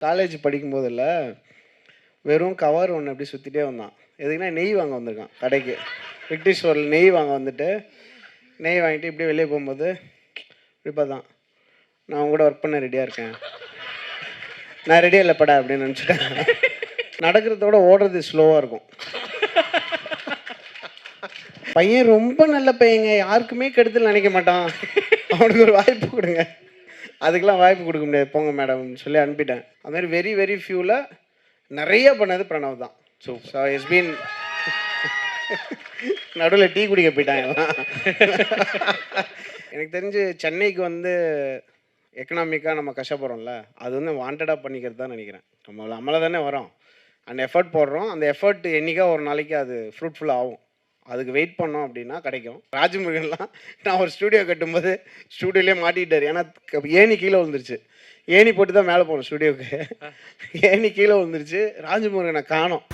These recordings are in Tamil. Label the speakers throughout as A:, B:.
A: காலேஜ் படிக்கும்போதில்ல வெறும் கவர் ஒன்று அப்படி சுற்றிட்டே வந்தான். எதுக்குன்னா நெய் வாங்க வந்திருக்கான் கடைக்கு. விக்டரி ஸ்டோரில் நெய் வாங்க வந்துட்டு நெய் வாங்கிட்டு இப்படியே வெளியே போகும்போது இப்படி தான் நான் உங்க கூட ஒர்க் பண்ண ரெடியாக இருக்கேன், நான் ரெடியாக இல்லைப்படா அப்படின்னு நினச்சிட்டேன். நடக்கிறதோட ஓடுறது ஸ்லோவாக இருக்கும். பையன் ரொம்ப நல்ல பையங்க, யாருக்குமே கெடுதல் நினைக்க மாட்டான், அவனுக்கு ஒரு வாய்ப்பு கொடுங்க. அதுக்கெல்லாம் வாய்ப்பு கொடுக்க முடியாது, போங்க மேடம்னு சொல்லி அனுப்பிட்டேன். அது மாதிரி வெரி வெரி ஃபியூவில் நிறைய பண்ணது பிரணவ் தான். ஸோ இட்ஸ் பீன் நடுவில் டீ குடிக்க போயிட்டாங்க. எனக்கு தெரிஞ்சு சென்னைக்கு வந்து எக்கனாமிக்காக நம்ம கஷ்டப்படுறோம்ல, அது வந்து வாண்டடாக பண்ணிக்கிறது தான் நினைக்கிறேன். நம்மளை தானே வரோம், அந்த எஃபர்ட் போடுறோம், அந்த எஃபர்ட் என்றைக்கா ஒரு நாளைக்கு அது ஃப்ரூட்ஃபுல் ஆகும். அதுக்கு வெயிட் பண்ணோம் அப்படின்னா கிடைக்கும். ராஜமுருகன்லாம் நான் ஒரு ஸ்டூடியோ கட்டும்போது ஸ்டூடியோலேயே மாட்டிக்கிட்டார். ஏன்னா ஏணி கீழே விழுந்துருச்சு. ஏணி போட்டு தான் மேலே போகணும் ஸ்டூடியோவுக்கு. ஏணி கீழே விழுந்துருச்சு, ராஜமுருகனை காணோம்.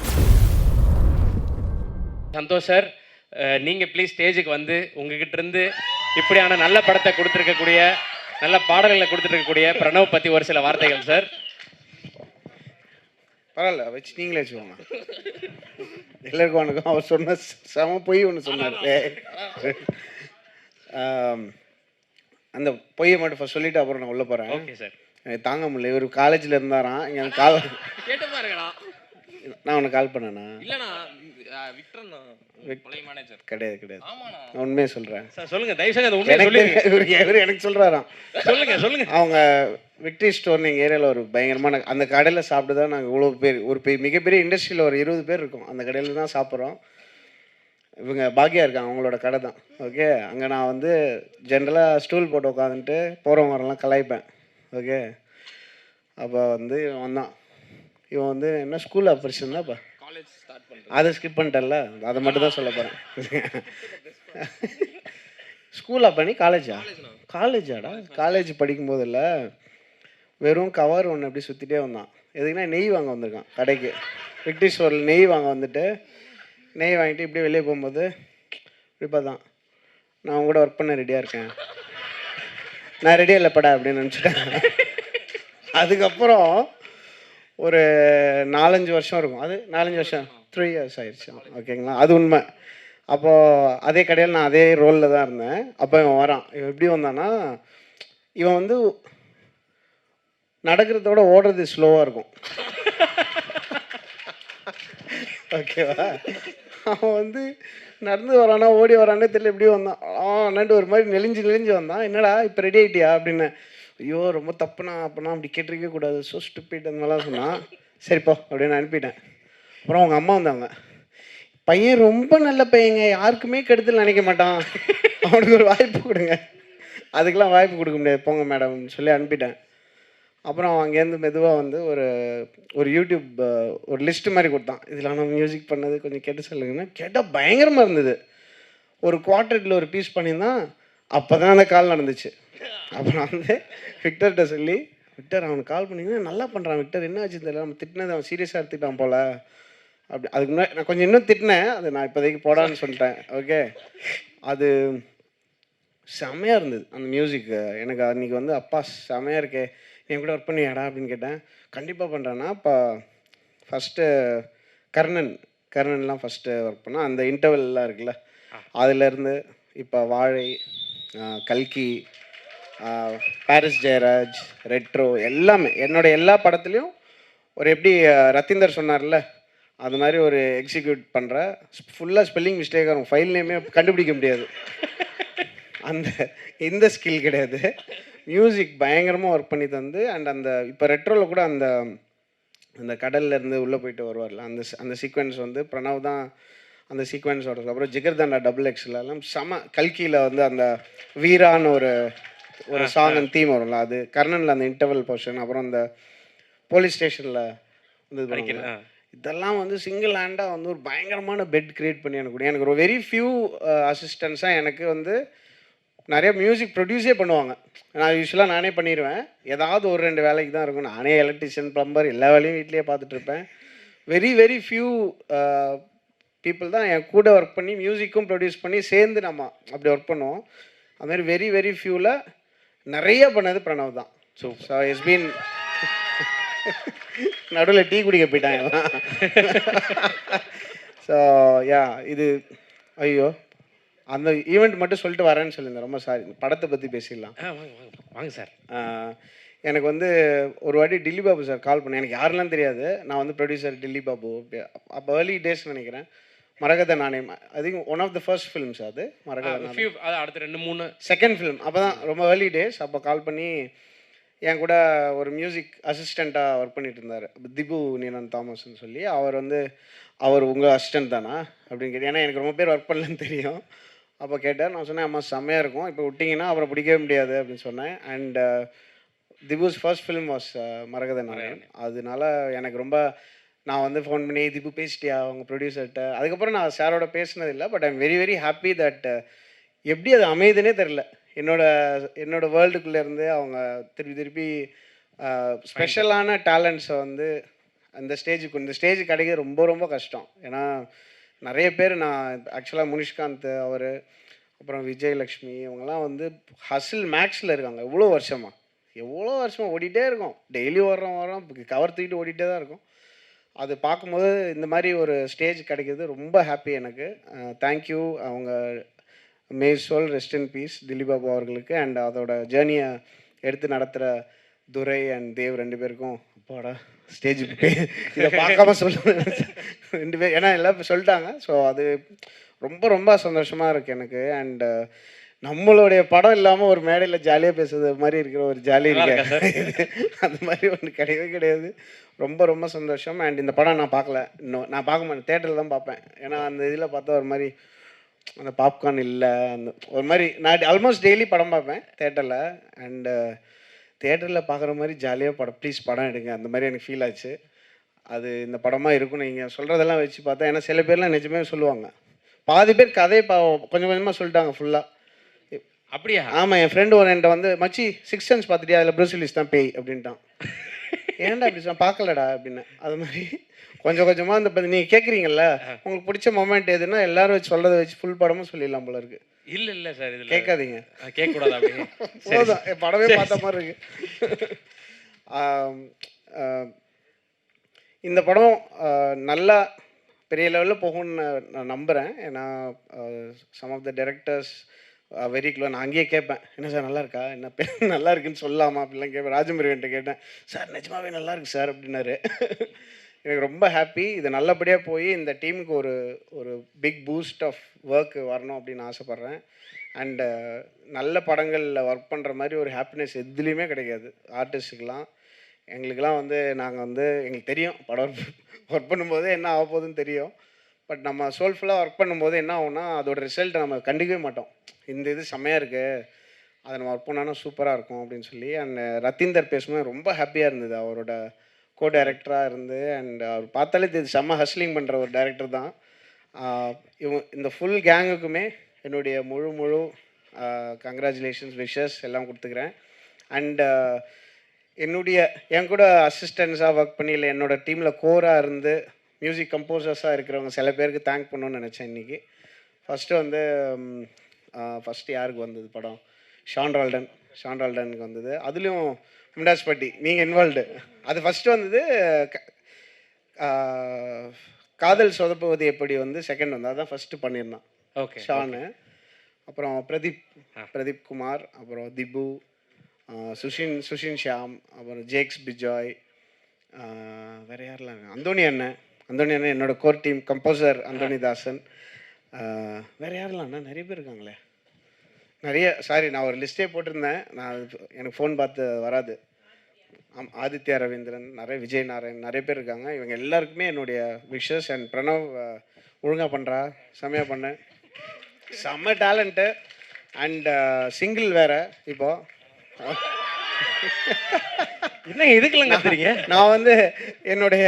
B: சந்தோஷ் சார், நீங்கள் ப்ளீஸ் ஸ்டேஜுக்கு வந்து உங்ககிட்ட இருந்து இப்படியான நல்ல படத்தை கொடுத்துருக்கக்கூடிய, நல்ல பாடல்களை கொடுத்துருக்கக்கூடிய பிரணவ் பற்றி ஒரு சில வார்த்தைகள் சார்.
A: பரவாயில்ல, வச்சு நீங்களே வச்சுக்கோங்க. எல்லாருக்கும் வணக்கம். அவர் சொன்ன செம பொய் ஒன்று சொன்னார். அந்த பொய்யை மட்டும் ஃபஸ்ட் சொல்லிவிட்டு அப்புறம் நான் உள்ளே போகிறேன்.
B: Okay sir.
A: எனக்கு தாங்க முடியல. இவர் காலேஜில் இருந்தாராம், இங்கே கால்
B: கேட்டு பாருங்கண்ணா.
A: நான் உனக்கு கால் பண்ணேண்ணா?
B: இல்லைண்ணா, விக்டர்ண்ணா மேனேஜர்.
A: கிடையாது கிடையாது, நான் உண்மையை சொல்கிறேன்
B: சார். சொல்லுங்கள், தயவுசெய்து அது உண்மையை சொல்லுங்க.
A: இவர் எனக்கு சொல்கிறாராம்.
B: சொல்லுங்கள். அவங்க
A: விக்டரி ஸ்டோர்னு எங்கள் ஏரியாவில் ஒரு பயங்கரமான அந்த கடையில் சாப்பிட்டு தான் நாங்கள் இவ்வளோ பேர், ஒரு மிகப்பெரிய இண்டஸ்ட்ரியில் ஒரு 20 பேர் இருக்கோம். அந்த கடையில் தான் சாப்பிட்றோம். இவங்க பாக்கியா இருக்காங்க, அவங்களோட கடை தான். ஓகே, அங்கே நான் வந்து ஜென்ரலாக ஸ்டூல் போட்டு உட்காந்துட்டு போகிறவங்க வரலாம் கலாய்ப்பேன். ஓகே, அப்போ வந்து இவன் வந்து என்ன ஸ்கூல் ஆப்ரேஷன் தான் இப்போ
B: காலேஜ் ஸ்டார்ட் பண்ணுறேன்,
A: அதை ஸ்கிப் பண்ணிட்டேன்ல, அதை மட்டும் தான் சொல்ல போகிறேன். ஸ்கூலா பண்ணி காலேஜாடா? காலேஜ் படிக்கும்போதில்ல வெறும் கவர் ஒன்று அப்படி சுற்றிட்டே வந்தான். எதுக்குன்னா நெய் வாங்க வந்திருக்கான் கடைக்கு. விக்டரி ஸ்டோரில் நெய் வாங்க வந்துட்டு நெய் வாங்கிட்டு இப்படியே வெளியே போகும்போது இப்படி தான் நான் உங்க கூட ஒர்க் பண்ண ரெடியாக இருக்கேன், நான் ரெடியாக இல்லைப்படா அப்படின்னு நினச்சிட்டேன். அதுக்கப்புறம் ஒரு 4-5 வருஷம் இருக்கும். அது 4-5 வருஷம் 3 years ஆயிடுச்சு. ஓகேங்களா, அது உண்மை. அப்போது அதே கடையில் நான் அதே ரோலில் தான் இருந்தேன். அப்போ இவன் வரான். இவன் எப்படி வந்தான்னா, இவன் வந்து நடக்கிறதோட ஓடுறது ஸ்லோவாக இருக்கும். ஓகேவா, அவன் வந்து நடந்து வரானா ஓடி வரானே தெரியல, எப்படி வந்தான் அண்ணாண்டு ஒரு மாதிரி நெளிஞ்சு வந்தான். என்னடா இப்போ ரெடி ஆகிட்டியா அப்படின்னு. ஐயோ ரொம்ப தப்புனா, அப்போனா அப்படி கேட்டிருக்கவே கூடாது, ஸோ ஸ்டூபிட் அந்த மாதிரிலாம் சொன்னான். சரிப்போ அப்படின்னு அனுப்பிட்டேன். அப்புறம் அவங்க அம்மா வந்தாங்க. பையன் ரொம்ப நல்ல பையங்க, யாருக்குமே கெடுதல் நினைக்க மாட்டான், அவனுக்கு ஒரு வாய்ப்பு கொடுங்க. அதுக்கெல்லாம் வாய்ப்பு கொடுக்க முடியாது, போங்க மேடம்னு சொல்லி அனுப்பிட்டேன். அப்புறம் அங்கேருந்து மெதுவாக வந்து ஒரு யூடியூப் ஒரு லிஸ்ட்டு மாதிரி கொடுத்தான். இதில் நான் மியூசிக் பண்ணது கொஞ்சம் கேட்டு சொல்லுங்கன்னா, கேட்டால் பயங்கரமாக இருந்தது. ஒரு குவார்ட்டரில் ஒரு பீஸ் பண்ணியிருந்தான். அப்போ தான் அந்த கால் நடந்துச்சு. அப்புறம் வந்து விக்டர்கிட்ட சொல்லி, விக்டர் அவனுக்கு கால் பண்ணிங்கன்னா நல்லா பண்ணுறான் விக்டர், என்ன ஆச்சு தெரியல, நம்ம திட்டினது அவன் சீரியஸாக எடுத்துக்கிட்டான் போல் அப்படி. அதுக்கு முன்னாடி நான் கொஞ்சம் இன்னும் திட்டினேன், அது நான் இப்போதைக்கு போடான்னு சொல்லிட்டேன். ஓகே, அது செம்மையாக இருந்தது அந்த மியூசிக்கு. எனக்கு அன்றைக்கி வந்து அப்பா செம்மையாக இருக்கே, என் கூட ஒர்க் பண்ணியாடா அப்படின்னு கேட்டேன். கண்டிப்பாக பண்ணுறேன்னா, இப்போ ஃபஸ்ட்டு கர்ணன்லாம் ஃபஸ்ட்டு ஒர்க் பண்ணால், அந்த இன்டர்வெல்லாம் இருக்குல்ல, அதிலேருந்து இப்போ வாழை, கல்கி, பாரிஸ் ஜெயராஜ், ரெட்ரோ எல்லாமே என்னோடய எல்லா படத்துலையும் ஒரு எப்படி ரத்தீந்தர் சொன்னார்ல, அது மாதிரி ஒரு எக்ஸிக்யூட் பண்ணுற. ஃபுல்லாக ஸ்பெல்லிங் மிஸ்டேக்காக இருக்கும், ஃபைல் நேமே கண்டுபிடிக்க முடியாது. இந்த ஸ்கில் கிடையாது. மியூசிக் பயங்கரமாக ஒர்க் பண்ணி தந்து, அண்ட் அந்த இப்போ ரெட்ரோவில் கூட அந்த கடல்லேருந்து உள்ளே போயிட்டு வருவார்ல, அந்த சீக்வன்ஸ் வந்து பிரணவ் தான் அந்த சீக்வன்ஸோட. அப்புறம் ஜிகர்தண்டா XXLலாம் செம. கல்கியில் வந்து அந்த வீரான்னு ஒரு சாங் அண்ட் தீம் வரும்ல, அது கர்ணனில் அந்த இன்டர்வல் போர்ஷன். அப்புறம் அந்த போலீஸ் ஸ்டேஷனில் வந்து இதெல்லாம் வந்து சிங்கிள் ஹேண்டாக வந்து ஒரு பயங்கரமான பெட் க்ரியேட் பண்ணி எனக்கு ஒரு வெரி ஃபியூ அசிஸ்டன்ஸாக எனக்கு வந்து நிறைய மியூசிக் ப்ரொடியூஸே பண்ணுவாங்க. நான் யூஸ்வலாக நானே பண்ணிடுவேன், ஏதாவது ஒரு 2 வேலைக்கு தான் இருக்கும். நானே எலக்ட்ரிஷியன், ப்ளம்பர் எல்லா வேலையும் வீட்லேயே பார்த்துட்ருப்பேன். வெரி வெரி ஃபியூ பீப்புள் தான் என் கூட ஒர்க் பண்ணி மியூசிக்கும் ப்ரொடியூஸ் பண்ணி சேர்ந்து நம்ம அப்படி ஒர்க் பண்ணுவோம். அதுமாதிரி வெரி வெரி ஃபியூவில் நிறைய பண்ணது பிரணவ் தான். ஸோ இட்ஸ் பீன் நடுவில் டீ குடிக்க போயிட்டாங்க. ஸோ யா இது ஐயோ அந்த ஈவெண்ட் மட்டும் சொல்லிட்டு வரேன்னு சொல்லியிருந்தேன். ரொம்ப சாரி. படத்தை பற்றி பேசிடலாம்.
B: வாங்க வாங்க வாங்க சார்.
A: எனக்கு வந்து ஒரு வாட்டி டில்லி பாபு சார் கால் பண்ணேன். எனக்கு யாரெல்லாம் தெரியாது. நான் வந்து ப்ரொடியூசர் டில்லி பாபு. அப்போ ஏர்லி டேஸ் நினைக்கிறேன். Maragatha Naanayam I think one of the first films அது மரகத நாணயம்.
B: அடுத்த 2-3
A: செகண்ட் ஃபிலிம். அப்போ தான் ரொம்ப ஏர்லி டேஸ். அப்போ கால் பண்ணி என் கூட ஒரு மியூசிக் அசிஸ்டண்ட்டாக ஒர்க் பண்ணிட்டு இருந்தார். திபு நீலன் தாமஸ்ன்னு சொல்லி. அவர் உங்கள் அசிஸ்டன்ட் தானா அப்படின்னு கேட்டு, ஏன்னா எனக்கு ரொம்ப பேர் ஒர்க் பண்ணலன்னு தெரியும். அப்போ கேட்டார். நான் சொன்னேன், அம்மா செம்மையாக இருக்கும், இப்போ விட்டிங்கன்னா அப்புறம் பிடிக்கவே முடியாது அப்படின்னு சொன்னேன். அண்ட் திபுஸ் ஃபர்ஸ்ட் ஃபிலிம் வாஸ் மரகத நாணயம். அதனால எனக்கு ரொம்ப நான் வந்து ஃபோன் பண்ணி திபு பேசிட்டியா அவங்க ப்ரொடியூசர்கிட்ட. அதுக்கப்புறம் நான் சாரோட பேசினதில்லை. But I'm very very happy that எப்படி அது அமையுதுன்னே தெரில. என்னோட வேர்ல்டுக்குள்ளேருந்து அவங்க திருப்பி ஸ்பெஷலான டேலண்ட்ஸை வந்து இந்த ஸ்டேஜ் கிடைக்க ரொம்ப ரொம்ப கஷ்டம். ஏன்னா நிறைய பேர் நான் ஆக்சுவலாக முனிஷ்காந்த் அவர், அப்புறம் விஜயலக்ஷ்மி இவங்கெல்லாம் வந்து ஹசில் மேக்ஸில் இருக்காங்க. எவ்வளோ வருஷமாக ஓடிட்டே இருக்கும். டெய்லி வரோம் கவர் தூக்கிட்டு ஓடிட்டே தான் இருக்கும். அது பார்க்கும்போது இந்த மாதிரி ஒரு ஸ்டேஜ் கிடைக்கிறது ரொம்ப ஹாப்பி எனக்கு. தேங்க்யூ. அவங்க may soul rest in peace Dileep Babu அவர்களுக்கு. அண்ட் அதோட ஜேர்னியை எடுத்து நடத்துகிற துரை அண்ட் தேவ் 2 பேருக்கும். அப்பாடா ஸ்டேஜுக்கு இதை பார்க்காம சொல்லுவேன் 2 பேர், ஏன்னா எல்லாம் சொல்லிட்டாங்க. ஸோ அது ரொம்ப ரொம்ப சந்தோஷமாக இருக்குது எனக்கு. அண்ட் நம்மளுடைய படம் இல்லாமல் ஒரு மேடையில் ஜாலியாக பேசுறது மாதிரி இருக்கிற ஒரு ஜாலி இருக்கு. அந்த மாதிரி ஒன்று கிடையவே கிடையாது. ரொம்ப ரொம்ப சந்தோஷம். அண்ட் இந்த படம் நான் பார்க்கல. இன்னும் நான் பார்க்க மாட்டேன். தேட்டரில் தான் பார்ப்பேன். ஏன்னா அந்த இதில் பார்த்தா ஒரு மாதிரி அந்த பாப்கார்ன் இல்லை, அந்த ஒரு மாதிரி நான் ஆல்மோஸ்ட் டெய்லி படம் பார்ப்பேன் தேட்டரில். அண்டு தேட்டரில் பார்க்குற மாதிரி ஜாலியாக படம் எடுங்க அந்த மாதிரி எனக்கு ஃபீல் ஆச்சு. அது இந்த படமாக இருக்கும். நீங்கள் சொல்கிறதெல்லாம் வச்சு பார்த்தா, ஏன்னா சில பேர்லாம் நிஜமே சொல்லுவாங்க. பாதி பேர் கதையை கொஞ்சம் கொஞ்சமாக சொல்லிட்டாங்க ஃபுல்லாக.
B: அப்படியா? ஆமாம்.
A: என் ஃப்ரெண்டு ஒரு என்கிட்ட வந்து மச்சி 6 சென்ஸ் பார்த்துட்டியா, அதில் ப்ரூஸ்வில்லிஸ் தான் பேய் அப்படின்ட்டான். ஏன்டா அப்படி சொன்ன, பார்க்கலடா அப்படின்னு. அது மாதிரி கொஞ்சம் கொஞ்சமாக அந்த நீங்கள் கேட்குறீங்கல்ல, உங்களுக்கு பிடிச்ச மொமெண்ட் எதுன்னா எல்லாரும் வச்சு சொல்கிறத வச்சு ஃபுல் படமும் சொல்லிடலாம் போல இருக்கு.
B: இல்லை சார், இதில்
A: கேட்காதீங்க,
B: கேட்கக்கூடாது. அப்படி
A: போதும், படமே பார்த்த மாதிரி இருக்கு. இந்த படம் நல்லா பெரிய லெவலில் போகும்னு நான் நம்புகிறேன். ஏன்னா some of the directors very close. நான் அங்கேயே கேட்பேன், என்ன சார் நல்லா இருக்கா, என்ன நல்லா இருக்குன்னு சொல்லலாமா அப்படிலாம் கேட்பேன். ராஜமுருகன்ட்ட கேட்டேன், சார் நிஜமாவே நல்லா இருக்கு சார் அப்படின்னாரு. எனக்கு ரொம்ப ஹாப்பி. இது நல்லபடியாக போய் இந்த டீமுக்கு ஒரு பிக் பூஸ்ட் ஆஃப் ஒர்க் வரணும் அப்படின்னு ஆசைப்பட்றேன். அண்டு நல்ல படங்களில் ஒர்க் பண்ணுற மாதிரி ஒரு ஹாப்பினஸ் எதுலேயுமே கிடைக்காது ஆர்டிஸ்ட்டுக்கெலாம். எங்களுக்கெல்லாம் வந்து நாங்கள் வந்து எங்களுக்கு தெரியும் படம் ஒர்க் பண்ணும்போது என்ன ஆக போகுதுன்னு தெரியும். பட் நம்ம சோல்ஃபுல்லாக ஒர்க் பண்ணும்போது என்ன ஆகும்னா அதோட ரிசல்ட்டை நம்ம கண்டிக்கவே மாட்டோம். இந்த இது செம்மையாக இருக்குது, அதை நம்ம ஒர்க் பண்ணாலும் சூப்பராக இருக்கும் அப்படின்னு சொல்லி. அண்ட் ரத்தீந்தர் பேசும்போது ரொம்ப ஹாப்பியாக இருந்தது. அவரோட கோ டைரக்டராக இருந்து. அண்ட் அவர் பார்த்தாலே இது செம்ம ஹஸ்லிங் பண்ணுற ஒரு டைரக்டர் தான். இந்த ஃபுல் கேங்குக்குமே என்னுடைய முழு கங்க்ராச்சுலேஷன்ஸ் விஷஸ் எல்லாம் கொடுத்துக்கிறேன். அண்ட் என் கூட அசிஸ்டன்ஸாக ஒர்க் பண்ணி இல்லை என்னோடய டீமில் கோராக இருந்து மியூசிக் கம்போசர்ஸாக இருக்கிறவங்க சில பேருக்கு தேங்க் பண்ணணும்னு நினச்சேன் இன்றைக்கி. ஃபஸ்ட்டு யாருக்கு வந்தது படம்? ஷான் ரால்டனுக்கு வந்தது. அதுலேயும் மிண்டாஸ் பட்டி நீங்கள் இன்வால்வ்டு. அது ஃபஸ்ட்டு வந்தது. காதல் சொதப்புவது எப்படி வந்து செகண்ட் வந்து அதுதான் ஃபஸ்ட்டு பண்ணியிருந்தான்.
B: ஓகே,
A: ஷானு. அப்புறம் பிரதீப் குமார், அப்புறம் திபு, சுஷின் ஷியாம், அப்புறம் ஜேக்ஸ் பிஜாய், வேறு யாரெல்லாம், அந்தோணி அண்ணன் என்னோட கோர் டீம் கம்போசர் அந்தோணி தாசன். வேறு யாரெல்லாம் அண்ணா நிறைய பேர் இருக்காங்களே, நிறைய. சாரி, நான் ஒரு லிஸ்ட்டே போட்டிருந்தேன், எனக்கு ஃபோன் பார்த்து வராது. ஆதித்யா ரவீந்திரன், விஜய் நாராயண், நிறைய பேர் இருக்காங்க. இவங்க எல்லாருக்குமே என்னுடைய விஷஸ். அண்ட் பிரணவ் ஒழுங்காக பண்ணுறா, செம்மையாக பண்ணேன், செம்ம டேலண்ட்டு. அண்ட் சிங்கிள் வேறு. இப்போது
B: என்ன இதுக்கெல்லாம் கத்துறீங்க?
A: நான் வந்து என்னுடைய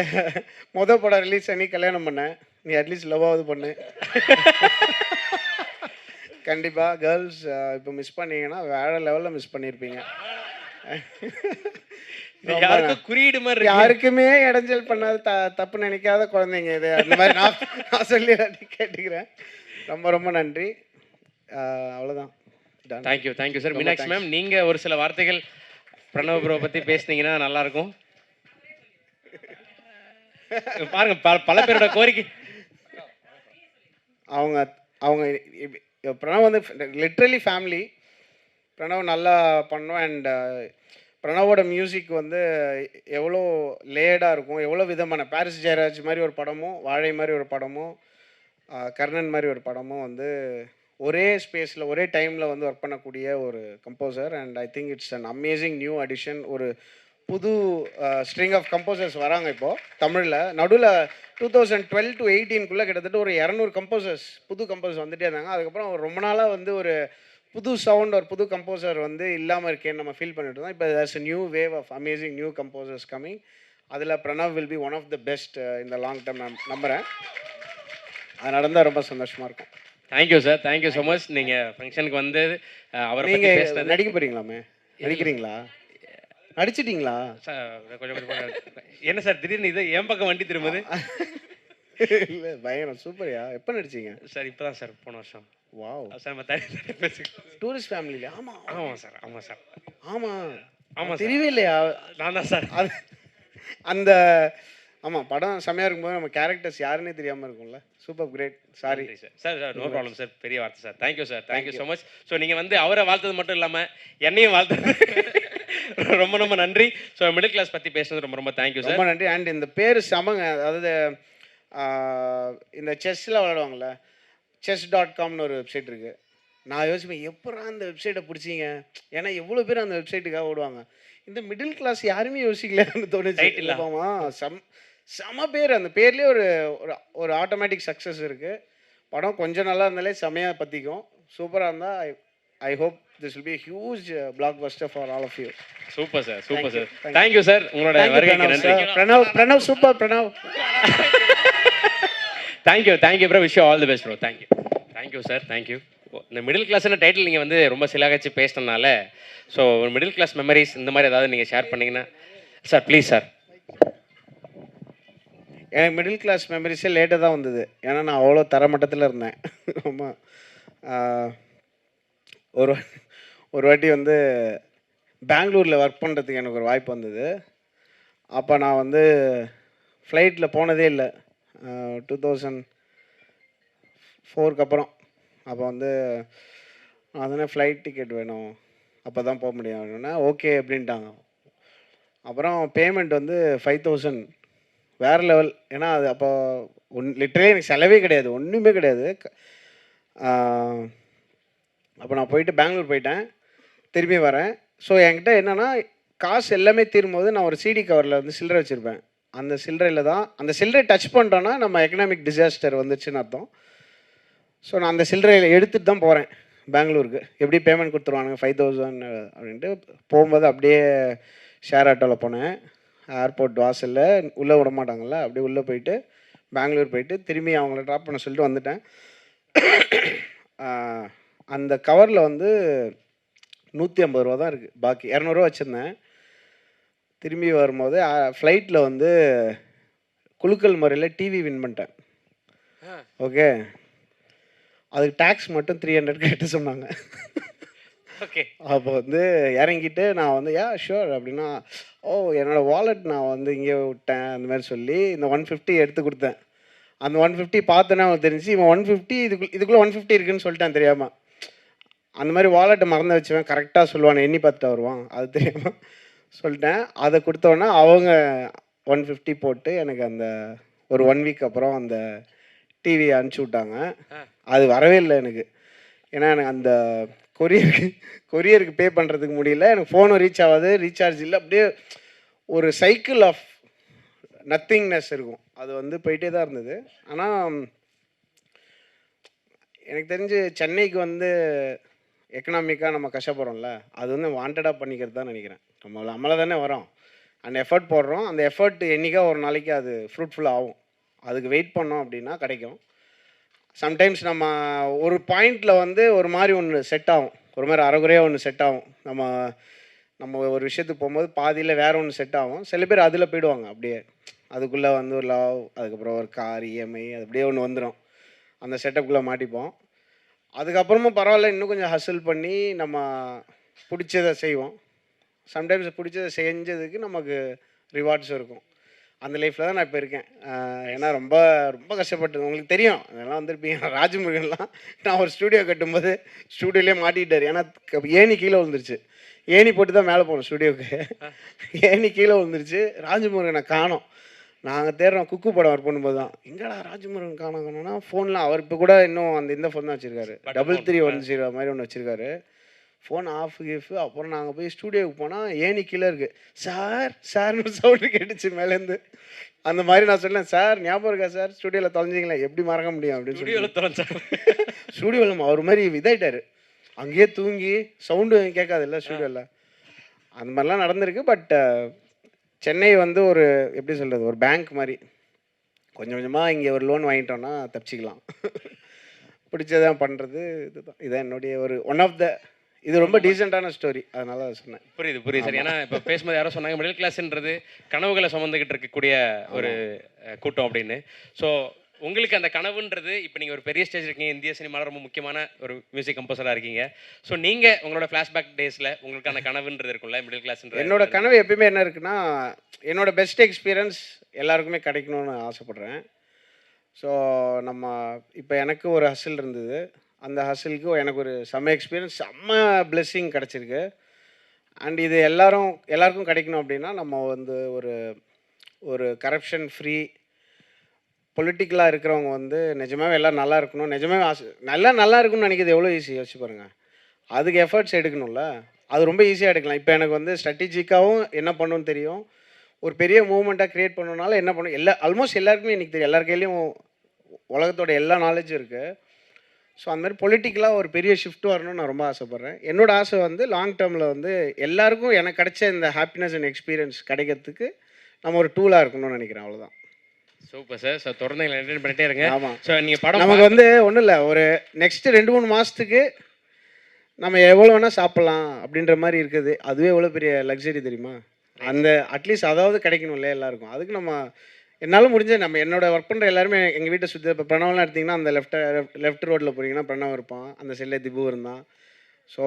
A: படம் ரிலீஸ் பண்ணி கல்யாணம் பண்ணேன். நீ அட்லீஸ்ட் லவ்வாவது பண்ணு. கண்டிப்பாக கேர்ள்ஸ் இப்போ மிஸ் பண்ணீங்கன்னா வேறு லெவலில் மிஸ் பண்ணியிருப்பீங்க.
B: குறியீடு மாதிரி
A: யாருக்குமே இடைஞ்சல் பண்ணாது, தப்பு நினைக்காத குழந்தைங்க இது. அந்த மாதிரி நான் சொல்லி கேட்டுக்கிறேன். ரொம்ப நன்றி. அவ்வளோதான்.
B: Thank you sir. மீனாட்சி மேம், நீங்கள் ஒரு சில வார்த்தைகள் பிரணவ் ப்ரோ பற்றி பேசுனீங்கன்னா நல்லாயிருக்கும். பாருங்க பல பேரோட கோரிக்கை.
A: அவங்க அவங்க பிரணவ் வந்து லிட்ரலி ஃபேமிலி. பிரணவ் நல்லா பண்ணோம். அண்ட் பிரணவோட மியூசிக் வந்து எவ்வளோ லேயர்டாக இருக்கும், எவ்வளோ விதமான பாரிஸ் ஜெயராஜ் மாதிரி ஒரு படமும், வாழை மாதிரி ஒரு படமும், கர்ணன் மாதிரி ஒரு படமும் வந்து ஒரே ஸ்பேஸில் ஒரே டைமில் வந்து ஒர்க் பண்ணக்கூடிய ஒரு composer. And I think it's an amazing new addition. ஒரு புது ஸ்ட்ரிங் ஆஃப் கம்போசர்ஸ் வராங்க இப்போது தமிழில். நடுவில் 2012 to 18 கிட்டத்தட்ட ஒரு 200 கம்போசர்ஸ் புது கம்போசர்ஸ் வந்துட்டே இருந்தாங்க. அதுக்கப்புறம் ரொம்ப நாளாக வந்து ஒரு புது சவுண்ட் ஒரு புது கம்போசர் வந்து இல்லாமல் இருக்கேன்னு நம்ம ஃபீல் பண்ணிட்டு இருந்தோம். இப்போ there's a new wave of amazing new composers coming. அதில் Pranav will be one of the best இந்த லாங் டேர்ம் நான் நம்புகிறேன். அது நடந்தால் ரொம்ப சந்தோஷமாக இருக்கும்.
B: Thank you sir, thank you so much. நீங்கள் ஃபங்க்ஷனுக்கு வந்து அவரை பற்றி
A: நீங்கள்
B: பேசுனது.
A: நடிக்க போகிறீங்களாமே? நடிக்கிறீங்களா? நடிச்சிட்டிங்களா?
B: சார் கொஞ்சம் என்ன சார் திடீர்னு இது என் பக்கம் வண்டி திரும்புது?
A: இல்லை பயங்கரம் சூப்பர்யா. எப்போ நடிச்சீங்க?
B: சார் இப்போ தான் சார் போன வருஷம்.
A: வாவ்.
B: சார் நம்ம தனி பேசிக்கலாம்.
A: டூரிஸ்ட் ஃபேமிலியில்? ஆமாம்
B: ஆமாம் சார், ஆமாம் சார்,
A: ஆமாம்
B: ஆமாம்
A: தெரியவே இல்லையா?
B: நான் தான் சார்.
A: அது அந்த ஆமாம் படம் செம்மையாக இருக்கும்போது நம்ம கேரக்டர்ஸ் யாருன்னே தெரியாமல் இருக்கும்ல. Super great. Sorry
B: sir. Sir sir no problem sir, பெரிய வார்த்தை sir. Thank you sir, thank you so much. So நீங்கள் வந்து அவரை வாழ்த்தது மட்டும் இல்லாமல் என்னையும் வாழ்த்தது ரொம்ப ரொம்ப நன்றி. ஸோ மிடில் கிளாஸ் பற்றி பேசுனது ரொம்ப ரொம்ப தேங்க்யூ சார்.
A: ரொம்ப நன்றி. அண்ட் இந்த பேர் செமங்க. அதாவது இந்த செஸ்ஸில் விளையாடுவாங்கள்ல, chess.comனு ஒரு வெப்சைட் இருக்குது. நான் யோசிப்பேன் எப்படா அந்த வெப்சைட்டை பிடிச்சிங்க, ஏன்னா எவ்வளோ பேர் அந்த வெப்சைட்டுக்காக ஓடுவாங்க. இந்த மிடில் கிளாஸ் யாருமே யோசிக்கலன்னு தோணுச்சு.
B: Title ஆ?
A: ஆமாம் செம பேர். அந்த பேர்லேயே ஒரு ஒரு ஆட்டோமேட்டிக் சக்ஸஸ் இருக்குது. படம் கொஞ்சம் நல்லா இருந்தாலே செமையாக பற்றிக்கும். சூப்பராக இருந்தால் I hope this will be huge blockbuster for all of you.
B: Super sir, super sir. Thank you sir, உங்களோட வருகைக்கு நன்றி.
A: Pranav super. Pranav
B: thank you, thank you bro. Wish you all the best bro. Thank you, thank you sir, thank you. இந்த மிடில் கிளாஸ்னு டைட்டில் நீங்கள் வந்து ரொம்ப சிலாகச்சு பேசினனால, ஸோ மிடில் கிளாஸ் மெமரிஸ் இந்த மாதிரி ஏதாவது நீங்கள் ஷேர் பண்ணிங்கன்னா சார் ப்ளீஸ் சார்.
A: எனக்கு மிடில் கிளாஸ் மெமரிஸே லேட்டாக தான் வந்தது. ஏன்னா நான் அவ்வளோ தரமட்டத்தில் இருந்தேன். ஆமாம். ஒரு வாட்டி வந்து பெங்களூரில் ஒர்க் பண்ணுறதுக்கு எனக்கு ஒரு வாய்ப்பு வந்தது. அப்போ நான் வந்து ஃப்ளைட்டில் போனதே இல்லை. 2004 அப்புறம். அப்போ வந்து நான் தானே ஃப்ளைட் டிக்கெட் வேணும், அப்போ தான் போக முடியும் அப்படின்னா ஓகே அப்படின்ட்டாங்க. அப்புறம் பேமெண்ட் வந்து 5000 வேறு லெவல். ஏன்னா அது அப்போ லிட்டரலி எனக்கு செலவே கிடையாது, ஒன்றுமே கிடையாது. அப்போ நான் போயிட்டு பெங்களூர் போயிட்டேன், திரும்பி வரேன். ஸோ என்கிட்ட என்னென்னா காசு எல்லாமே தீரும்போது நான் ஒரு சிடி கவரில் வந்து சில்லறை வச்சுருப்பேன். அந்த சில்லறையில் தான் அந்த சில்லறை டச் பண்ணுறோன்னா நம்ம எக்கனாமிக் டிசாஸ்டர் வந்துச்சுன்னு அர்த்தம். ஸோ நான் அந்த சில்லறையில் எடுத்துகிட்டு தான் போகிறேன் பெங்களூருக்கு. எப்படி பேமெண்ட் கொடுத்துருவானுங்க 5000 அப்படின்ட்டு. போகும்போது அப்படியே ஷேர் ஆட்டோவில் போனேன். ஏர்போர்ட் வாசலில் உள்ளே விட மாட்டாங்கள்ல, அப்படியே உள்ளே போயிட்டு பெங்களூர் போயிட்டு திரும்பி அவங்கள ட்ராப் பண்ண சொல்லிட்டு வந்துட்டேன். அந்த கவரில் வந்து 150 ரூபா தான் இருக்குது, பாக்கி 200 ரூபா வச்சுருந்தேன். திரும்பி வரும்போது ஃப்ளைட்டில் வந்து குலுக்கல் முறையில் டிவி வின் பண்ணிட்டேன். ஓகே, அதுக்கு டேக்ஸ் மட்டும் 300 கட்ட சொன்னாங்க.
B: ஓகே.
A: அப்போ வந்து இறங்கிட்டு நான் வந்து ஷூர் அப்படின்னா, என்னோடய வாலெட் நான் வந்து இங்கே விட்டேன் அந்த மாதிரி சொல்லி இந்த 150 எடுத்து கொடுத்தேன். அந்த 150 பார்த்தோன்னே அவனுக்கு தெரிஞ்சு இவன் 150 இதுக்குள்ளே 150 இருக்குன்னு சொல்லிட்டான் தெரியாமல். அந்த மாதிரி வாலெட்டை மறந்து வச்சுவேன், கரெக்டாக சொல்லுவான், எண்ணி பார்த்துட்டு வருவான், அது தெரியாமல் சொல்லிட்டேன். அதை கொடுத்தோன்னே அவங்க 150 போட்டு எனக்கு அந்த ஒரு 1 வீக் அப்புறம் அந்த டிவி அனுப்பிச்சி விட்டாங்க. அது வரவே இல்லை எனக்கு. ஏன்னா எனக்கு அந்த கொரியருக்கு பே பண்ணுறதுக்கு முடியல, எனக்கு ஃபோனும் ரீச் ஆகாது, ரீசார்ஜ் இல்லை. அப்படியே ஒரு சைக்கிள் ஆஃப் நத்திங்னஸ் இருக்கும். அது வந்து போயிட்டே தான் இருந்தது. ஆனால் எனக்கு தெரிஞ்சு சென்னைக்கு வந்து எக்கனாமிக்காக நம்ம கஷ்டப்படுறோம்ல, அது வந்து வாண்டடாக பண்ணிக்கிறது தான் நினைக்கிறேன். நம்மளை தானே வரோம், அந்த எஃபர்ட் போடுறோம். அந்த எஃபர்ட் என்றைக்கா ஒரு நாளைக்கு அது ஃப்ரூட்ஃபுல் ஆகும். அதுக்கு வெயிட் பண்ணோம் அப்படின்னா கிடைக்கும். சம்டைம்ஸ் நம்ம ஒரு பாயிண்டில் வந்து ஒரு மாதிரி ஒன்று செட் ஆகும், ஒரு மாதிரி அரைகுறையாக ஒன்று செட் ஆகும். நம்ம ஒரு விஷயத்துக்கு போகும்போது பாதியில் வேறு ஒன்று செட் ஆகும். சில பேர் அதில் போயிடுவாங்க, அப்படியே அதுக்குள்ளே வந்து ஒரு லவ், அதுக்கப்புறம் ஒரு கார் இஎம்ஐ, அது அப்படியே ஒன்று வந்துடும். அந்த செட்டப்புக்குள்ளே மாட்டிப்போம். அதுக்கப்புறமும் பரவாயில்ல, இன்னும் கொஞ்சம் ஹசில் பண்ணி நம்ம பிடிச்சதை செய்வோம். சம்டைம்ஸ் பிடிச்சதை செஞ்சதுக்கு நமக்கு ரிவார்ட்ஸும் இருக்கும். அந்த லைஃப்பில் தான் நான் இப்போ இருக்கேன். ஏன்னா ரொம்ப ரொம்ப கஷ்டப்பட்டது உங்களுக்கு தெரியும். அதெல்லாம் வந்திருப்பீங்க. ராஜமுருகன்லாம் நான் ஒரு ஸ்டூடியோ கட்டும்போது ஸ்டூடியோலேயே மாட்டிக்கிட்டார். ஏன்னா ஏணி கீழே விழுந்துருச்சு. ஏணி போட்டு தான் மேலே போகணும் ஸ்டூடியோவுக்கு. ஏணி கீழே விழுந்துருச்சு. ராஜமுருகனை காணோம். நாங்கள் தேடுறோம். குக்கு படம் ஒர்க் பண்ணும்போது தான் எங்கடா ராஜமுருகன் காணோன்னா ஃபோன்லாம் அவர் இப்போ கூட இன்னும் இந்த ஃபோன் தான் வச்சுருக்காரு. 3310 மாதிரி ஒன்று வச்சுருக்காரு. ஃபோன் ஆஃப் கிஃப். அப்புறம் நாங்கள் போய் ஸ்டூடியோவுக்கு போனால் ஏணி கீழே இருக்குது. சார் சார்னு சவுண்டு கேட்டுச்சு மேலேருந்து. அந்த மாதிரி நான் சொன்னேன், சார் ஞாபகம் இருக்கா சார் ஸ்டூடியோவில் தொலைஞ்சிங்களா? எப்படி மறக்க முடியும் அப்படின்னு சொல்லி ஸ்டூடியோவில் அவர் மாதிரி இதாயிட்டார். அங்கேயே தூங்கி சவுண்டு கேட்காதுல்ல ஸ்டூடியோவில். அந்த மாதிரிலாம் நடந்திருக்கு. பட் சென்னை வந்து ஒரு எப்படி சொல்கிறது, ஒரு பேங்க் மாதிரி. கொஞ்சம் கொஞ்சமாக இங்கே ஒரு லோன் வாங்கிட்டோன்னா தப்பிச்சிக்கலாம். பிடிச்சதான் பண்ணுறது இதுதான். இதான் என்னுடைய ஒரு ஒன் ஆஃப் த இது ரொம்ப டீசெண்டான ஸ்டோரி. அதனால சொன்னேன்.
B: புரியுது சார். ஏன்னா இப்போ பேசும்போது யாரோ சொன்னாங்க மிடில் கிளாஸ்ன்றது கனவுகளை சுமந்துக்கிட்டு இருக்கக்கூடிய ஒரு கூட்டம் அப்படின்னு. ஸோ உங்களுக்கு அந்த கனவுன்றது இப்போ நீங்கள் ஒரு பெரிய ஸ்டேஜ் இருக்கீங்க, இந்திய சினிமாவில் ரொம்ப முக்கியமான ஒரு மியூசிக் கம்போசராக இருக்கீங்க. ஸோ நீங்கள் உங்களோட ஃப்ளாஷ்பேக் டேஸில் உங்களுக்கான கனவுன்றது இருக்கும்ல மிடில் கிளாஸ்ன்ற?
A: என்னோட கனவு எப்பயுமே என்ன இருக்குன்னா, என்னோட பெஸ்ட் எக்ஸ்பீரியன்ஸ் எல்லாருக்குமே கிடைக்கணும்னு ஆசைப்பட்றேன். ஸோ நம்ம இப்போ எனக்கு ஒரு ஹசில் இருந்தது. அந்த ஹசிலுக்கு எனக்கு ஒரு செம்ம எக்ஸ்பீரியன்ஸ், செம்ம பிளெஸ்ஸிங் கிடச்சிருக்கு. அண்ட் இது எல்லாருக்கும் கிடைக்கணும் அப்படின்னா நம்ம வந்து ஒரு ஒரு கரப்ஷன் ஃப்ரீ பொலிட்டிக்கலாக இருக்கிறவங்க வந்து நிஜமாவே எல்லாம் நல்லா இருக்கணும். நிஜமாவே நல்லா இருக்குன்னு நினைக்கிறது எவ்வளோ ஈஸி யோசிச்சு பாருங்கள். அதுக்கு எஃபர்ட்ஸ் எடுக்கணும்ல. அது ரொம்ப ஈஸியாக எடுக்கலாம். இப்போ எனக்கு வந்து ஸ்ட்ராட்டஜிக்காகவும் என்ன பண்ணணும்னு தெரியும். ஒரு பெரிய மூவ்மெண்ட்டாக க்ரியேட் பண்ணணுனால என்ன பண்ணணும் ஆல்மோஸ்ட் எல்லாருக்குமே இன்றைக்கி தெரியும். எல்லார் கையிலையும் உலகத்தோட எல்லா நாலேஜும் இருக்குது. ஸோ அந்த மாதிரி பொலிட்டிக்கலாக ஒரு பெரிய ஷிஃப்ட் வரணும்னு நான் ரொம்ப ஆசைப்பட்றேன். என்னோடய ஆசை வந்து லாங் டேர்மில் வந்து எல்லாருக்கும் எனக்கு கிடைச்ச இந்த ஹாப்பினஸ் அண்ட் எக்ஸ்பீரியன்ஸ் கிடைக்கிறதுக்கு நம்ம ஒரு டூலாக இருக்கணும்னு நினைக்கிறேன். அவ்வளோதான்.
B: Super sir. ஸோ தொடர்ந்து எங்களை என்டர்டெயின் பண்ணிட்டே இருங்க.
A: ஆமாம்.
B: ஸோ நீங்கள் படம்
A: நமக்கு வந்து ஒன்றும் இல்லை, ஒரு நெக்ஸ்ட்டு 2-3 மாதத்துக்கு நம்ம எவ்வளோ வேணால் சாப்பிட்லாம் அப்படின்ற மாதிரி இருக்குது. அதுவே எவ்வளோ பெரிய லக்ஸரி தெரியுமா? அந்த அட்லீஸ்ட் அதாவது கிடைக்கணும்ல எல்லாருக்கும். அதுக்கு நம்ம என்னால் முடிஞ்ச நம்ம என்னோட ஒர்க் பண்ணுற எல்லாருமே எங்கள் வீட்டை சுற்றி இப்போ பிரணவெலாம் எடுத்திங்கன்னா அந்த லெஃப்ட் ரோட்டில் போகிறீங்கன்னா பிரணவ் இருப்பான், அந்த சைடில் திபு இருந்தான். ஸோ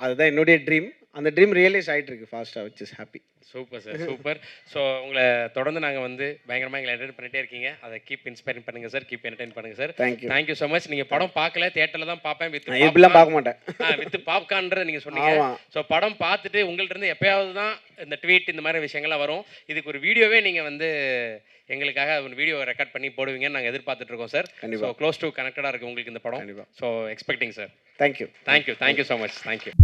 A: அதுதான் என்னுடைய ட்ரீம். அந்த ட்ரீம் ரியலைஸ் ஆகிட்டு இருக்கு ஃபாஸ்ட்டாக, which is happy.
B: Super sir, super. So உங்களை தொடர்ந்து நாங்கள் வந்து பயங்கரமாக எங்களை என்டர்டெயின் பண்ணிட்டே இருக்கீங்க. அதை கீப் இன்ஸ்பைரிங் பண்ணுங்கள் சார், கீப் என்டர்டெயின் பண்ணுங்கள் சார். Thank you so much. நீங்கள் படம் பார்க்கல, தியேட்டரில் தான் பார்ப்பேன்
A: இப்படிலாம் பார்க்க மாட்டேன்.
B: வித் பாப்கார்ன்ற நீங்கள் சொன்னீங்க. ஸோ படம் பார்த்துட்டு உங்கள்ட்ட இருந்து எப்பயாவது தான் இந்த ட்வீட் இந்த மாதிரி விஷயங்கள்லாம் வரும். இதுக்கு ஒரு வீடியோவே நீங்கள் வந்து எங்களுக்காக ஒரு வீடியோ ரெக்கார்ட் பண்ணி போடுவீங்கன்னு நாங்கள் எதிர்பார்த்துட்டு இருக்கோம் சார். ஸோ க்ளோஸ் டு கனெக்டடாக இருக்குது உங்களுக்கு இந்த படம். So expecting sir.
A: Thank you
B: so much. Thank you.